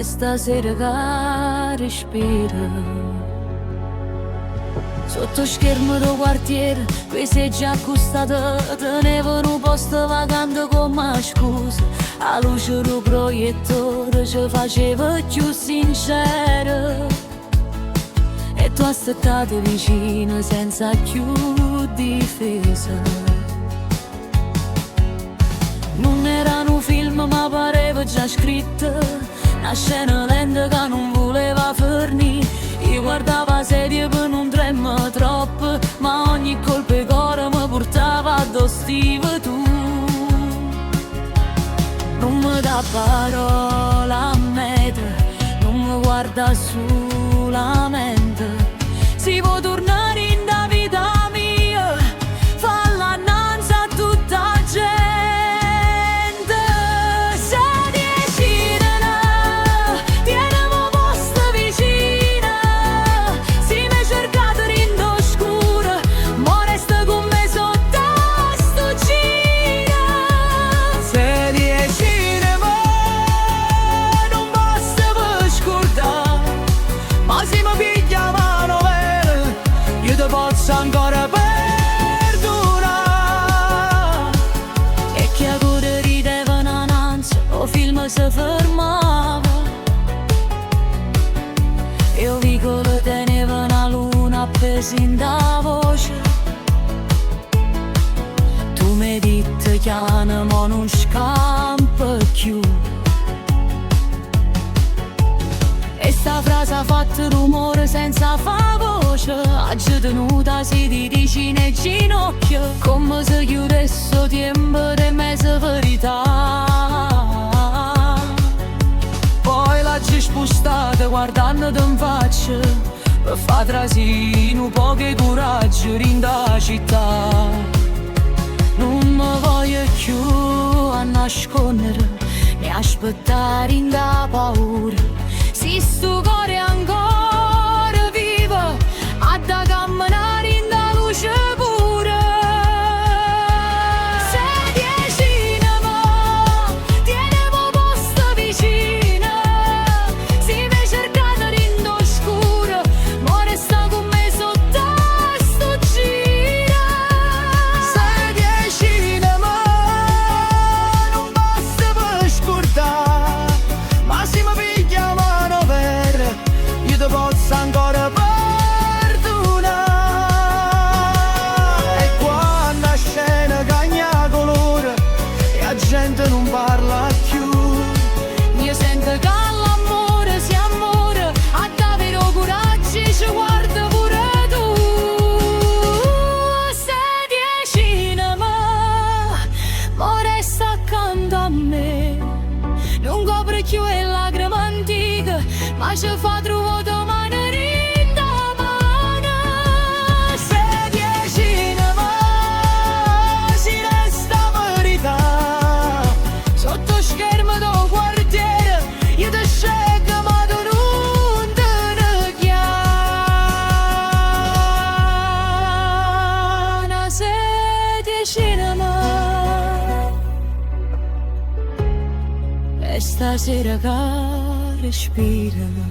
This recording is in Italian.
E stasera che respira. Sotto schermo del quartiere, qui sei già accostata. Tenevo un posto vacante come scusa. A luce del proiettore ci faceva più sincero. E tu aspettavi vicino senza più difesa. Non era un film ma pareva già scritto, una scena lenta che non voleva fornire. Io guardavo la sedia per non tremare troppo, ma ogni colpo di cuore mi portava addosso tu. Non mi dà parola a metà, non mi guarda solamente. Si può tornare in da vita mia, falla innanzi a tutta la gente. Se decide, tieniamo posto vicino. Si mi cercate in oscuro, ma resta con me sotto sto giro. Se decide, non basta per scordare, ma se mi piglia mano vera, io ti posso ancora perdonare. E che a cuore rideva un'ansia, o film si fermava. E o vicolo teneva una luna appesa in da voce. Tu mi ditti chiana ma non scampa più. E sta frase ha fatto rumore senza fa voce. Oggi tenuta si di vicino ai ginocchio, come se chiudesse tempo di mezza verità. Poi l'hai spostata guardando in faccia, per far trasino un po' che coraggio in da città. Non mi voglio più a nascondere, né aspettare in da paura. Si sto cuore ancora vivo, a da camminare in da luce pura. Se decine, tieniamo posto vicino. Si mi cercate in oscuro, ma resta con me sotto sto giro. Se decine, non basta per scordare, ma se mi piglia mano vera, io ti posso ancora perdonare. E quando la scena cagna colore e la gente non parla più, io sento che l'amore si amore, a davvero coraggio ci guarda pure tu. Se decine, ma resta accanto a me. Non copre più le lacrime antiche, ma ci fa trovare domani rinda mano. Se decine, si resta verità. Sotto schermo del quartiere, io ti scelgo ma tu non te ne chiama. Se decine, e stasera che respira.